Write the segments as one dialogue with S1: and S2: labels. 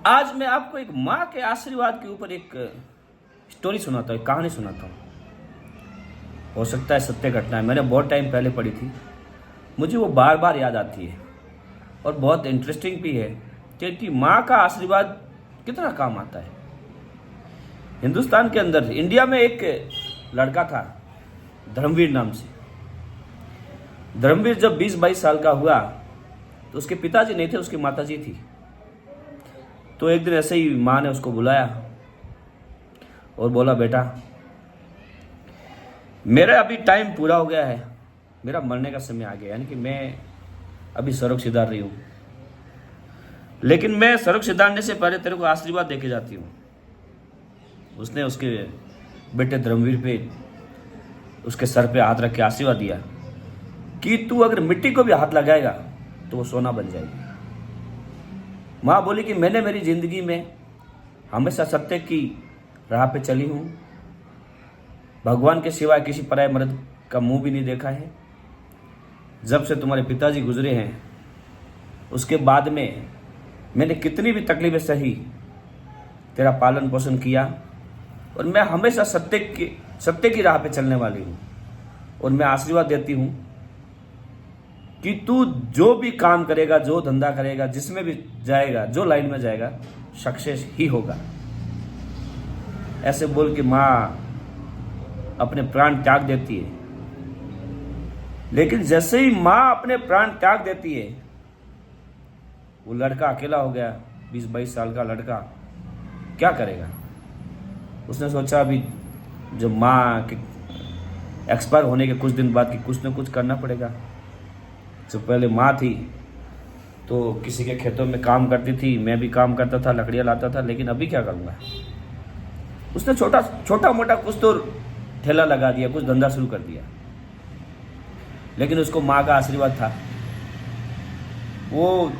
S1: आज मैं आपको एक माँ के आशीर्वाद के ऊपर एक स्टोरी सुनाता हूँ, एक कहानी सुनाता हूँ। हो सकता है सत्य घटना है, मैंने बहुत टाइम पहले पढ़ी थी, मुझे वो बार बार याद आती है और बहुत इंटरेस्टिंग भी है कि माँ का आशीर्वाद कितना काम आता है। हिंदुस्तान के अंदर, इंडिया में एक लड़का था धर्मवीर नाम से। धर्मवीर जब 20-22 साल का हुआ तो उसके पिताजी नहीं थे, उसकी माताजी थी। तो एक दिन ऐसे ही माँ ने उसको बुलाया और बोला, बेटा मेरा अभी टाइम पूरा हो गया है, मेरा मरने का समय आ गया, यानी कि मैं अभी सड़क सिधार रही हूँ, लेकिन मैं सड़क सिधारने से पहले तेरे को आशीर्वाद देके जाती हूँ। उसने उसके बेटे धर्मवीर पे, उसके सर पे हाथ रख के आशीर्वाद दिया कि तू अगर मिट्टी को भी हाथ लगाएगा तो वो सोना बन जाएगी। माँ बोली कि मैंने मेरी जिंदगी में हमेशा सत्य की राह पे चली हूँ, भगवान के सिवाय किसी पराये मर्द का मुंह भी नहीं देखा है। जब से तुम्हारे पिताजी गुजरे हैं उसके बाद में मैंने कितनी भी तकलीफें सही, तेरा पालन पोषण किया और मैं हमेशा सत्य की राह पे चलने वाली हूँ। और मैं आशीर्वाद देती हूँ कि तू जो भी काम करेगा, जो धंधा करेगा, जिसमें भी जाएगा, जो लाइन में जाएगा, सक्सेस ही होगा। ऐसे बोल के माँ अपने प्राण त्याग देती है। लेकिन जैसे ही माँ अपने प्राण त्याग देती है, वो लड़का अकेला हो गया। 20-22 साल का लड़का क्या करेगा? उसने सोचा अभी जब माँ के एक्सपायर होने के कुछ दिन बाद कि कुछ ना कुछ करना पड़ेगा। जो पहले माँ थी तो किसी के खेतों में काम करती थी, मैं भी काम करता था, लकड़ियाँ लाता था, लेकिन अभी क्या करूँगा? उसने छोटा मोटा कुछ तो ठेला लगा दिया, कुछ धंधा शुरू कर दिया। लेकिन उसको माँ का आशीर्वाद था। वो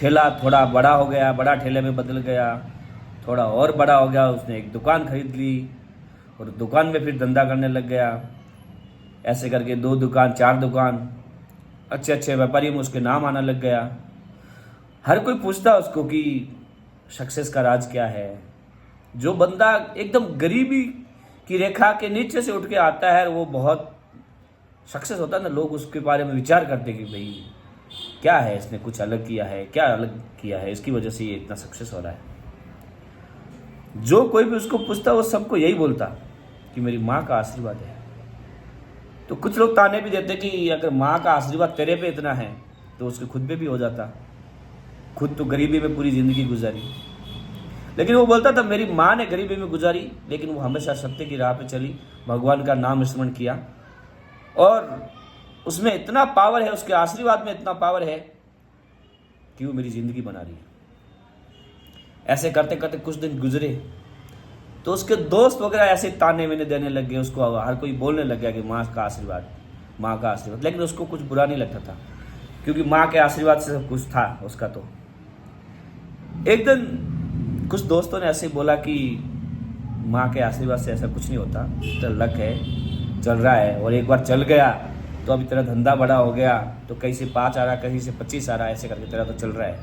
S1: ठेला थोड़ा बड़ा हो गया, बड़ा ठेले में बदल गया, थोड़ा और बड़ा हो गया। उसने एक दुकान खरीद ली और दुकान में फिर धंधा करने लग गया। ऐसे करके 2 दुकान, 4 दुकान, अच्छे व्यापारियों में उसके नाम आना लग गया। हर कोई पूछता उसको कि सक्सेस का राज क्या है। जो बंदा एकदम गरीबी की रेखा के नीचे से उठ के आता है, वो बहुत सक्सेस होता है ना, लोग उसके बारे में विचार करते कि भाई क्या है, इसने कुछ अलग किया है, क्या अलग किया है, इसकी वजह से ये इतना सक्सेस हो रहा है। जो कोई भी उसको पूछता वो सबको यही बोलता कि मेरी माँ का आशीर्वाद है। तो कुछ लोग ताने भी देते कि अगर माँ का आशीर्वाद तेरे पे इतना है तो उसके खुद पे भी हो जाता, खुद तो गरीबी में पूरी ज़िंदगी गुजारी। लेकिन वो बोलता था मेरी माँ ने गरीबी में गुजारी, लेकिन वो हमेशा सत्य की राह पे चली, भगवान का नाम स्मरण किया और उसमें इतना पावर है, उसके आशीर्वाद में इतना पावर है कि वो मेरी ज़िंदगी बना रही है। ऐसे करते करते कुछ दिन गुजरे तो उसके दोस्त वगैरह ऐसे ताने मैंने देने लग गए उसको। हर कोई बोलने लग गया कि माँ का आशीर्वाद, माँ का आशीर्वाद। लेकिन उसको कुछ बुरा नहीं लगता था, क्योंकि माँ के आशीर्वाद से सब कुछ था उसका। तो एक दिन कुछ दोस्तों ने ऐसे बोला कि माँ के आशीर्वाद से ऐसा कुछ नहीं होता, तो लक है, चल रहा है, और एक बार चल गया तो अभी तेरा धंधा बड़ा हो गया, तो कहीं से 5 आ रहा, कहीं से 25 आ रहा, ऐसे करके तेरा तो चल रहा है।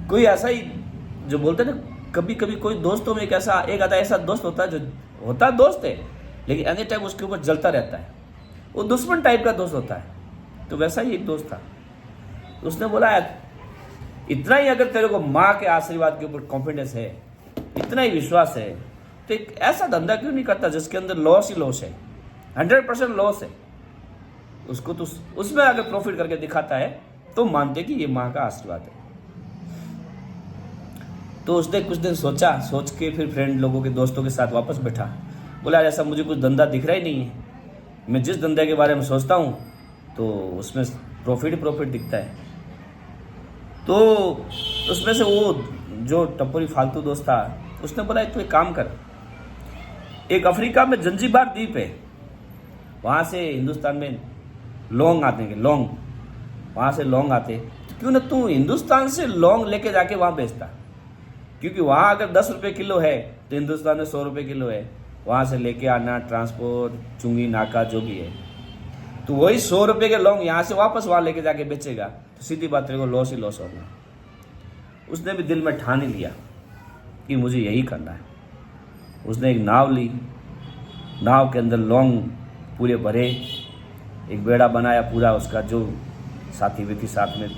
S1: कोई ऐसा ही जो बोलते ना, कभी कभी कोई दोस्तों में एक आधा ऐसा दोस्त होता है जो होता दोस्त है, लेकिन एनी टाइम उसके ऊपर जलता रहता है, वो दुश्मन टाइप का दोस्त होता है। तो वैसा ही एक दोस्त था। तो उसने बोला यार, इतना ही अगर तेरे को माँ के आशीर्वाद के ऊपर कॉन्फिडेंस है, इतना ही विश्वास है, तो एक ऐसा धंधा क्यों नहीं करता जिसके अंदर लॉस ही लॉस है, 100% लॉस है। उसको तो उसमें अगर प्रॉफिट करके दिखाता है तो मानते कि ये माँ का आशीर्वाद है। तो उसने कुछ दिन सोच के फिर फ्रेंड लोगों के दोस्तों के साथ वापस बैठा। बोला ऐसा मुझे कुछ धंधा दिख रहा ही नहीं है, मैं जिस धंधे के बारे में सोचता हूँ तो उसमें प्रॉफिट दिखता है। तो उसमें से वो जो टपोरी फालतू दोस्त था, उसने बोला तो एक काम कर, एक अफ्रीका में जंजीबार द्वीप है, वहाँ से हिंदुस्तान में लौंग आते हैं, वहाँ से लौंग आते, तो क्यों ना तू हिंदुस्तान से लौंग लेके जाके वहाँ बेचता, क्योंकि वहाँ अगर 10 रुपये किलो है तो हिंदुस्तान में 100 रुपये किलो है। वहाँ से लेके आना, ट्रांसपोर्ट, चुंगी नाका जो भी है, तो वही 100 रुपये के लौंग यहाँ से वापस वहाँ लेके जाके बेचेगा, तो सीधी बात तेरे को लॉस ही लॉस होगा। उसने भी दिल में ठान ही लिया कि मुझे यही करना है। उसने एक नाव ली, नाव के अंदर लौंग पूरे भरे, एक बेड़ा बनाया पूरा, उसका जो साथी भी थी साथ में,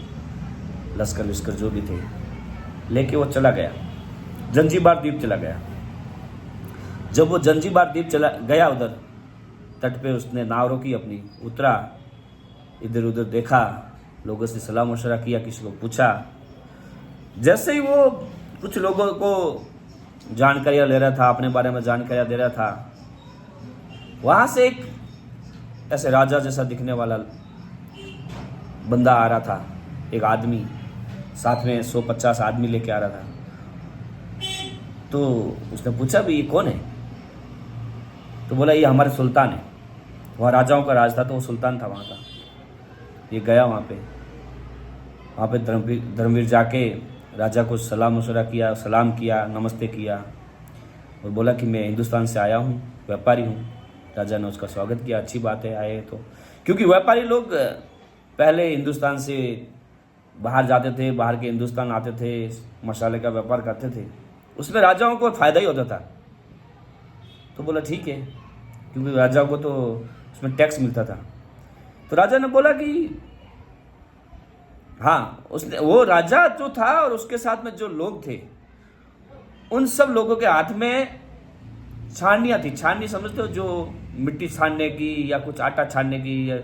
S1: लश्कर विस्कर जो भी थे, लेके वो चला गया, जंजीबार द्वीप चला गया। जब वो जंजीबार द्वीप चला गया, उधर तट पे उसने नाव रोकी अपनी, उतरा, इधर उधर देखा, लोगों से सलाम मशवरा किया, किसी को पूछा। जैसे ही वो कुछ लोगों को जानकारियाँ ले रहा था, अपने बारे में जानकारियाँ दे रहा था, वहाँ से एक ऐसे राजा जैसा दिखने वाला बंदा आ रहा था, एक आदमी, साथ में 150 आदमी लेके आ रहा था। तो उसने पूछा भी ये कौन है? तो बोला ये हमारे सुल्तान है। वहाँ राजाओं का राज था, तो वो सुल्तान था वहाँ का। ये गया वहाँ पे धर्मवीर जाके राजा को सलाम मशवरा किया, सलाम किया, नमस्ते किया और बोला कि मैं हिंदुस्तान से आया हूँ, व्यापारी हूँ। राजा ने उसका स्वागत किया, अच्छी बात है आए तो, क्योंकि व्यापारी लोग पहले हिंदुस्तान से बाहर जाते थे, बाहर के हिंदुस्तान आते थे, मसाले का व्यापार करते थे, उसमें राजाओं को फ़ायदा ही होता था। तो बोला ठीक है, क्योंकि राजाओं को तो उसमें टैक्स मिलता था। तो राजा ने बोला कि हाँ, उसने, वो राजा जो था और उसके साथ में जो लोग थे, उन सब लोगों के हाथ में छानियाँ थी। छाननी समझते हो, जो मिट्टी छानने की या कुछ आटा छानने की या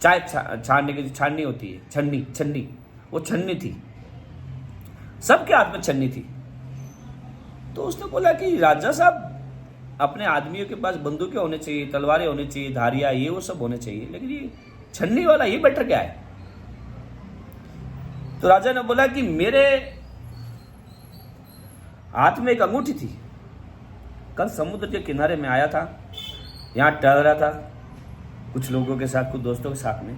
S1: चाय छानने की छाननी होती है, छन्नी, वो छन्नी थी, सबके हाथ में छन्नी थी। तो उसने बोला कि राजा साहब, अपने आदमियों के पास बंदूकें होने चाहिए, तलवारें होनी चाहिए, धारियाँ, ये वो सब होने चाहिए, लेकिन ये छन्नी वाला ये बेटर क्या है? तो राजा ने बोला कि मेरे हाथ में एक अंगूठी थी, कल समुद्र के किनारे में आया था, यहाँ टहल रहा था कुछ लोगों के साथ, कुछ दोस्तों के साथ में।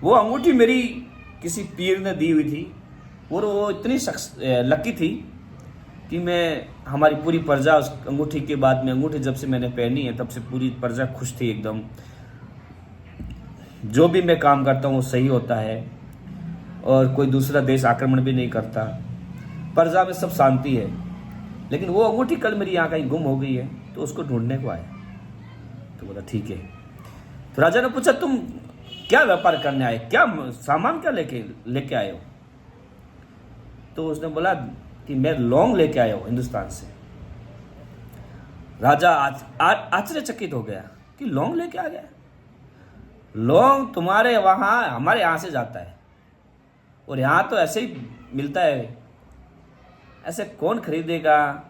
S1: वो अंगूठी मेरी किसी पीर ने दी हुई थी और वो इतनी लकी थी कि मैं, हमारी पूरी प्रजा उस अंगूठी के बाद में, अंगूठी जब से मैंने पहनी है तब से पूरी प्रजा खुश थी एकदम। जो भी मैं काम करता हूँ वो सही होता है और कोई दूसरा देश आक्रमण भी नहीं करता, प्रजा में सब शांति है। लेकिन वो अंगूठी कल मेरी यहाँ कहीं गुम हो गई है, तो उसको ढूंढने को आया। तो बोला ठीक है। तो राजा ने पूछा तुम क्या व्यापार करने आए, क्या सामान क्या लेके आए हो? तो उसने बोला कि मैं लौंग लेके आया हूं हिंदुस्तान से। राजा आश्चर्यचकित हो गया कि लौंग लेके आ गया। लौंग तुम्हारे वहां, हमारे यहां से जाता है और यहां तो ऐसे ही मिलता है, ऐसे कौन खरीदेगा?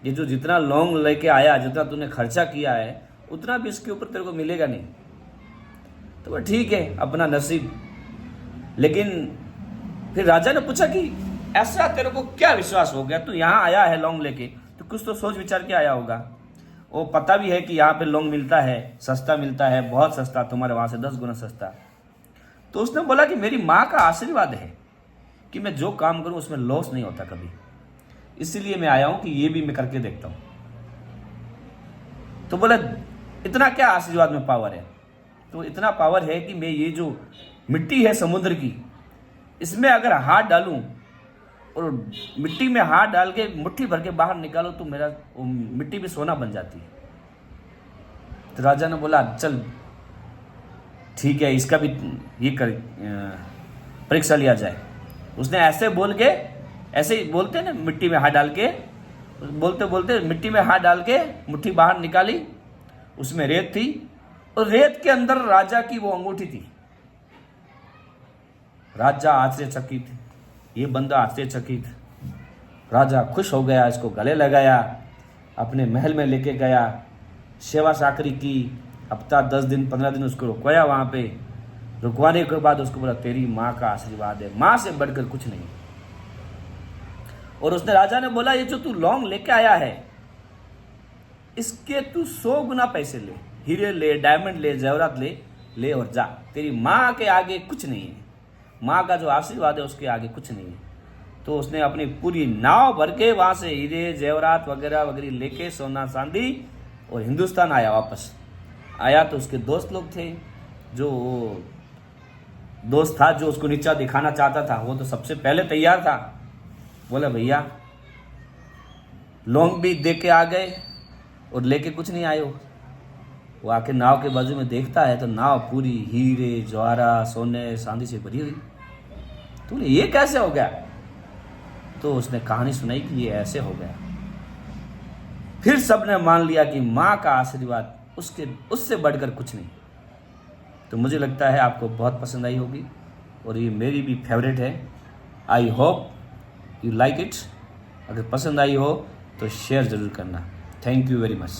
S1: ये जो जितना लौंग लेके आया, जितना तूने खर्चा किया है, उतना भी इसके ऊपर तेरे को मिलेगा नहीं। तो वो ठीक है, अपना नसीब। लेकिन फिर राजा ने पूछा कि ऐसा तेरे को क्या विश्वास हो गया, तू यहाँ आया है लौंग लेके, तो कुछ तो सोच विचार के आया होगा। वो पता भी है कि यहाँ पे लौंग मिलता है, सस्ता मिलता है, बहुत सस्ता, तुम्हारे वहाँ से 10 गुना सस्ता। तो उसने बोला कि मेरी माँ का आशीर्वाद है कि मैं जो काम करूँ उसमें लॉस नहीं होता कभी, इसलिए मैं आया हूँ कि ये भी मैं करके देखता हूँ। तो बोला इतना क्या आशीर्वाद में पावर है? तो इतना पावर है कि मैं ये जो मिट्टी है समुद्र की, इसमें अगर हाथ डालूं और मिट्टी में हाथ डाल के मुट्ठी भर के बाहर निकालो तो मेरा वो मिट्टी भी सोना बन जाती है। तो राजा ने बोला चल ठीक है, इसका भी ये कर परीक्षा लिया जाए। उसने ऐसे बोल के, ऐसे ही बोलते ना, मिट्टी में हाथ डाल के, बोलते बोलते मिट्टी में हाथ डाल के मुट्ठी बाहर निकाली, उसमें रेत थी और रेत के अंदर राजा की वो अंगूठी थी। राजा आश्चर्यचकित, ये बंदा आश्चर्यचकित। राजा खुश हो गया, इसको गले लगाया, अपने महल में लेके गया, सेवा साकरी की, हफ्ता 10 दिन 15 दिन उसको रुकवाया। वहाँ पे रुकवाने के बाद उसको बोला तेरी माँ का आशीर्वाद है, माँ से बढ़कर कुछ नहीं। और उसने, राजा ने बोला ये जो तू लौंग लेके आया है, इसके तू 100 गुना पैसे ले, हीरे ले, डायमंड ले, जेवरात ले और जा। तेरी माँ के आगे कुछ नहीं है, माँ का जो आशीर्वाद है उसके आगे कुछ नहीं है। तो उसने अपनी पूरी नाव भर के वहाँ से हीरे जेवरात वगैरह वगैरह लेके, सोना चांदी, और हिंदुस्तान आया। वापस आया तो उसके दोस्त लोग थे जो दोस्त था जो उसको नीचा दिखाना चाहता था, वो तो सबसे पहले तैयार था। बोला भैया लौंग भी दे के आ गए और लेके कुछ नहीं आए हो। वो आके नाव के बाजू में देखता है तो नाव पूरी हीरे जवाहरा सोने चांदी से भरी हुई। तो बोले ये कैसे हो गया? तो उसने कहानी सुनाई कि ये ऐसे हो गया। फिर सबने मान लिया कि माँ का आशीर्वाद उससे बढ़कर कुछ नहीं। तो मुझे लगता है आपको बहुत पसंद आई होगी और ये मेरी भी फेवरेट है। I hope you like it. अगर पसंद आई हो तो शेयर ज़रूर करना। Thank you very much.